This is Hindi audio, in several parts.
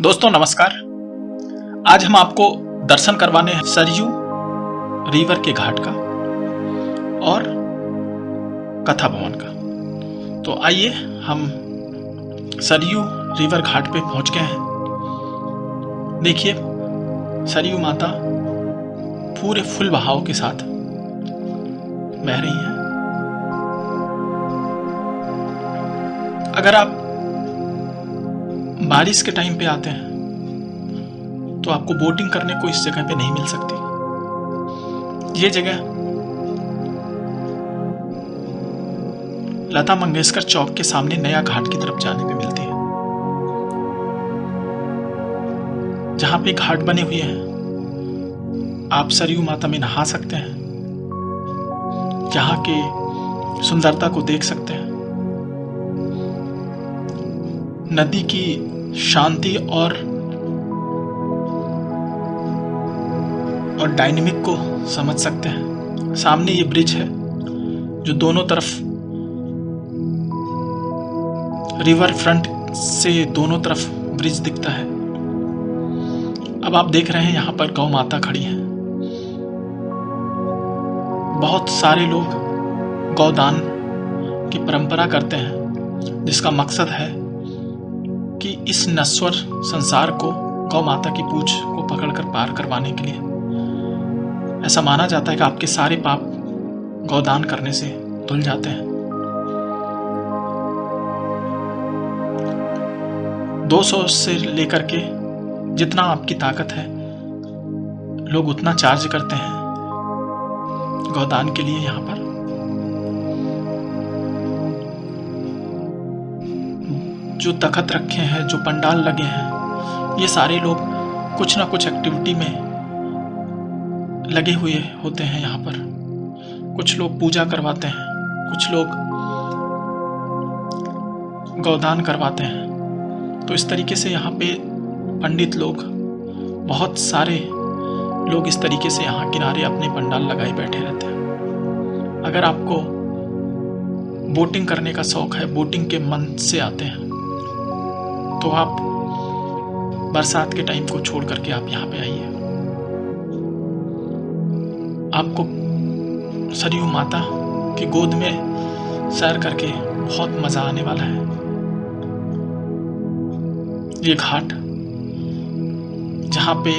दोस्तों नमस्कार। आज हम आपको दर्शन करवाने हैं सरयू रिवर के घाट का और कथा भवन का। तो आइए हम सरयू रिवर घाट पे पहुंच गए हैं। देखिए सरयू माता पूरे फुल बहाव के साथ बह रही हैं। अगर आप बारिश के टाइम पे आते हैं तो आपको बोटिंग करने को इस जगह पे नहीं मिल सकती। ये जगह लता मंगेशकर चौक के सामने नया घाट की तरफ जाने पे मिलती है, जहां पे घाट बने हुए हैं। आप सरयू माता में नहा सकते हैं, यहाँ के सुंदरता को देख सकते हैं, नदी की शांति और डायनेमिक को समझ सकते हैं। सामने ये ब्रिज है जो दोनों तरफ रिवर फ्रंट से दोनों तरफ ब्रिज दिखता है। अब आप देख रहे हैं यहाँ पर गौ माता खड़ी है। बहुत सारे लोग गौदान की परंपरा करते हैं, जिसका मकसद है कि इस नश्वर संसार को गौ माता की पूंछ को पकड़कर पार करवाने के लिए। ऐसा माना जाता है कि आपके सारे पाप गौदान करने से धुल जाते हैं। 200 से लेकर के जितना आपकी ताकत है, लोग उतना चार्ज करते हैं गौदान के लिए। यहाँ पर जो तखत रखे हैं, जो पंडाल लगे हैं, ये सारे लोग कुछ ना कुछ एक्टिविटी में लगे हुए होते हैं। यहाँ पर कुछ लोग पूजा करवाते हैं, कुछ लोग गौदान करवाते हैं। तो इस तरीके से यहाँ पे पंडित लोग, बहुत सारे लोग इस तरीके से यहाँ किनारे अपने पंडाल लगाए बैठे रहते हैं। अगर आपको बोटिंग करने का शौक है, बोटिंग के मन से आते हैं, तो आप बरसात के टाइम को छोड़ करके आप यहाँ पे आइए। आपको सरयू माता की गोद में सैर करके बहुत मजा आने वाला है। ये घाट जहाँ पे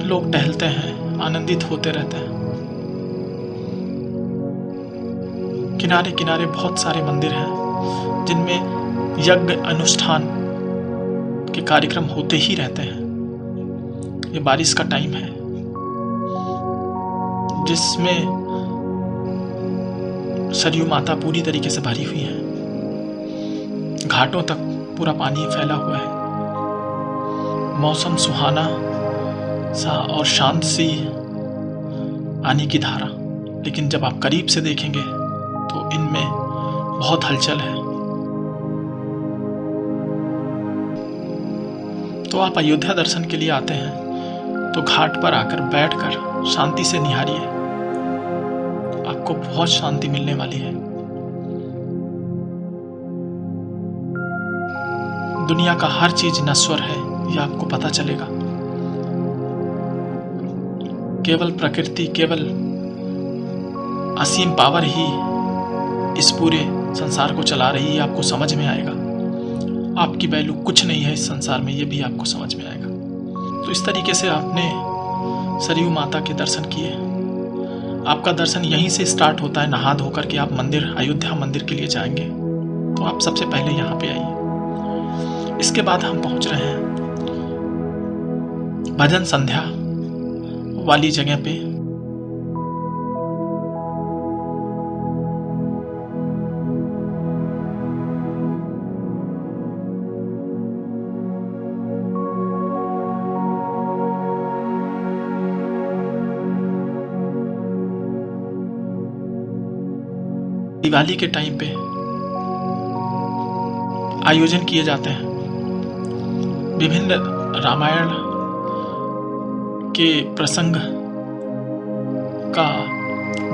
लोग टहलते हैं, आनंदित होते रहते हैं। किनारे किनारे बहुत सारे मंदिर हैं जिनमें यज्ञ अनुष्ठान के कार्यक्रम होते ही रहते हैं। ये बारिश का टाइम है जिसमें सरयू माता पूरी तरीके से भरी हुई है। घाटों तक पूरा पानी फैला हुआ है। मौसम सुहाना सा और शांत सी पानी की धारा, लेकिन जब आप करीब से देखेंगे तो इनमें बहुत हलचल है। तो आप अयोध्या दर्शन के लिए आते हैं तो घाट पर आकर बैठकर शांति से निहारिए, आपको बहुत शांति मिलने वाली है। दुनिया का हर चीज नश्वर है, यह आपको पता चलेगा। केवल प्रकृति, केवल असीम पावर ही इस पूरे संसार को चला रही है, आपको समझ में आएगा। आपकी वैल्यू कुछ नहीं है इस संसार में, ये भी आपको समझ में आएगा। तो इस तरीके से आपने सरयू माता के दर्शन किए। आपका दर्शन यहीं से स्टार्ट होता है। नहा धो करके आप मंदिर, अयोध्या मंदिर के लिए जाएंगे तो आप सबसे पहले यहाँ पे आइए। इसके बाद हम पहुँच रहे हैं भजन संध्या वाली जगह पे। दिवाली के टाइम पे आयोजन किए जाते हैं। विभिन्न रामायण के प्रसंग का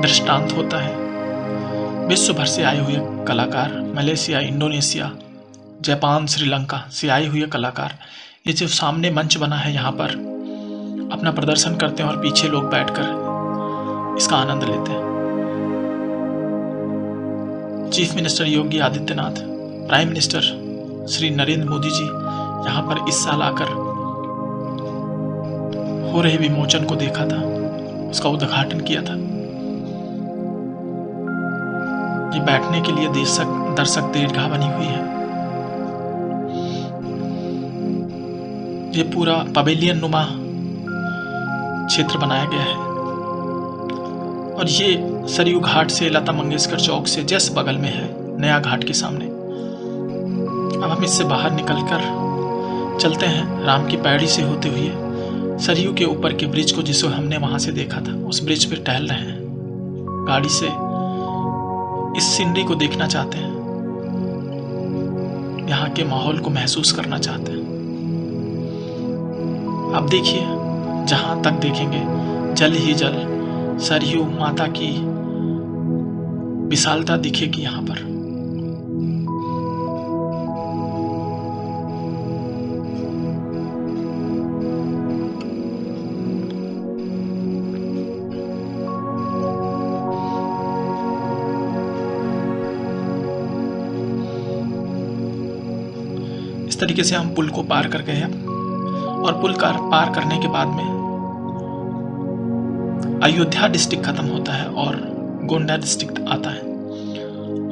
दृष्टांत होता है। विश्व भर से आए हुए कलाकार, मलेशिया, इंडोनेशिया, जापान श्रीलंका से आए हुए कलाकार ये जो सामने मंच बना है यहाँ पर अपना प्रदर्शन करते हैं और पीछे लोग बैठकर इसका आनंद लेते हैं। Chief minister Yogi Adityanath, prime minister Shri Narendra Modi ji यहाँ पर इस साल आकर हो रहे विमोचन को देखा था, उसका उद्घाटन किया था। ये बैठने के लिए दर्शक दीर्घा बनी हुई है। ये पूरा पवेलियन नुमा क्षेत्र बनाया गया है और ये सरयू घाट से लता मंगेशकर चौक से जस्ट बगल में है, नया घाट के सामने। अब हम इससे बाहर निकलकर चलते हैं राम की पैड़ी से होते हुए सरयू के ऊपर के ब्रिज को, जिसे हमने वहां से देखा था। उस ब्रिज पर टहल रहे हैं, गाड़ी से इस सीनरी को देखना चाहते हैं, यहाँ के माहौल को महसूस करना चाहते हैं। अब देखिए, जहां तक देखेंगे जल ही जल, सरयू माता की विशालता दिखेगी यहाँ पर। इस तरीके से हम पुल को पार कर गए हैं और पुल पार करने के बाद में अयोध्या डिस्ट्रिक्ट खत्म होता है और गोंडा डिस्ट्रिक्ट आता है।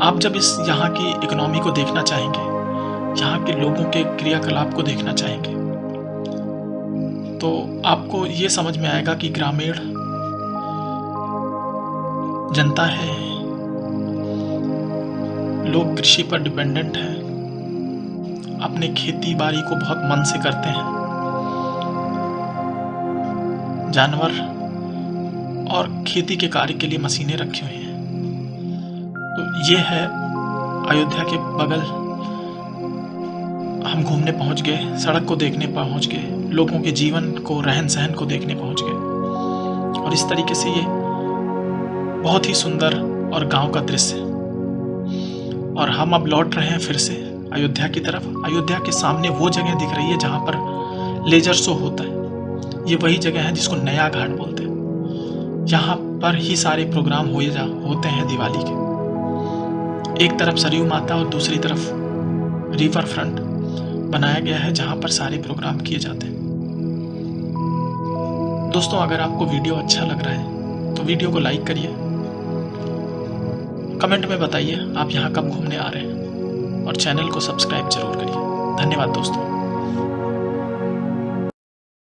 आप जब यहाँ की इकोनॉमी को देखना चाहेंगे, यहाँ के लोगों के क्रियाकलाप को देखना चाहेंगे, तो आपको ये समझ में आएगा कि ग्रामीण जनता है, लोग कृषि पर डिपेंडेंट हैं, अपने खेती बाड़ी को बहुत मन से करते हैं। जानवर और खेती के कार्य के लिए मशीनें रखी हुई हैं। तो ये है अयोध्या के बगल। हम घूमने पहुंच गए, सड़क को देखने पहुंच गए, लोगों के जीवन को, रहन सहन को देखने पहुंच गए। और इस तरीके से ये बहुत ही सुंदर और गांव का दृश्य है। और हम अब लौट रहे हैं फिर से अयोध्या की तरफ। अयोध्या के सामने वो जगह दिख रही है जहां पर लेजर शो होता है। ये वही जगह है जिसको नया घाट बोलते हैं। यहाँ पर ही सारे प्रोग्राम होते हैं दिवाली के। एक तरफ सरयू माता और दूसरी तरफ रिवर फ्रंट बनाया गया है जहाँ पर सारे प्रोग्राम किए जाते हैं। दोस्तों, अगर आपको वीडियो अच्छा लग रहा है तो वीडियो को लाइक करिए, कमेंट में बताइए आप यहाँ कब घूमने आ रहे हैं और चैनल को सब्सक्राइब जरूर करिए। धन्यवाद दोस्तों।